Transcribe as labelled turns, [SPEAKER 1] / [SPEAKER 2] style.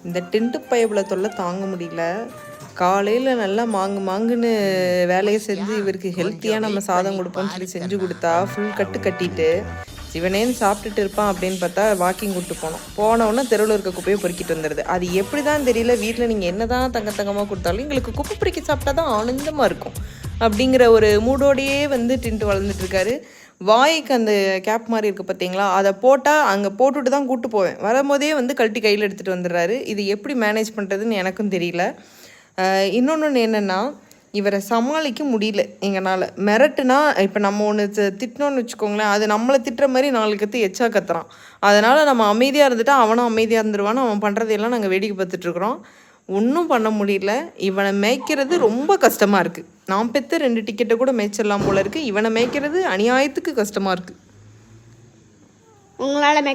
[SPEAKER 1] இந்த டென்ட்டு பயபில் தொல்லை தாங்க முடியல. காலையில் நல்லா மாங்குன்னு வேலையை செஞ்சு இவருக்கு ஹெல்த்தியாக நம்ம சாதம் கொடுப்போம்னு சொல்லி செஞ்சு கொடுத்தா ஃபுல் கட்டு கட்டிட்டு இவனேன்னு சாப்பிட்டுட்டு இருப்பான் அப்படின்னு பார்த்தா வாக்கிங் கூப்பிட்டு போனோடனே தெருவில் இருக்க குப்பையை பொறுக்கிட்டு வந்துடுது. அது எப்படி தான் தெரியல, வீட்டில் நீங்கள் என்ன தான் தங்கமாக கொடுத்தாலும் எங்களுக்கு குப்பை பொறுக்கி சாப்பிட்டா தான் ஆனந்தமாக இருக்கும் அப்படிங்கிற ஒரு மூடோடையே வந்து டின்ட்டு வளர்ந்துட்டு இருக்காரு. வாய்க்கு அந்த கேப் மாதிரி இருக்குது பார்த்தீங்களா, அதை போட்டால் அங்கே போட்டுட்டு தான் கூப்பிட்டு போவேன். வரும்போதே வந்து கழட்டி கையில் எடுத்துகிட்டு வந்துடுறாரு. இது எப்படி மேனேஜ் பண்ணுறதுன்னு எனக்கும் தெரியல. இன்னொன்று என்னென்னா, இவரை சமாளிக்க முடியல எங்களால். மிரட்டுனா இப்போ நம்ம ஒன்று திட்டினோன்னு வச்சுக்கோங்களேன், அது நம்மளை திட்டுற மாதிரி 4 கற்று எச்சா கத்துறான். அதனால் நம்ம அமைதியாக இருந்துட்டா அவனும் அமைதியாக இருந்துருவான்னு அவன் பண்ணுறதையெல்லாம் நாங்கள் வேடிக்கை பார்த்துட்ருக்குறோம். ஒன்றும் பண்ண முடியல. இவனை மேய்க்கிறது ரொம்ப கஷ்டமாக இருக்குது. நான் பெற்ற 2 டிக்கெட்டை கூட மேய்ச்சிடலாம் போல இருக்குது. இவனை மேய்க்கிறது அநியாயத்துக்கு கஷ்டமாக இருக்குது.
[SPEAKER 2] உங்களால்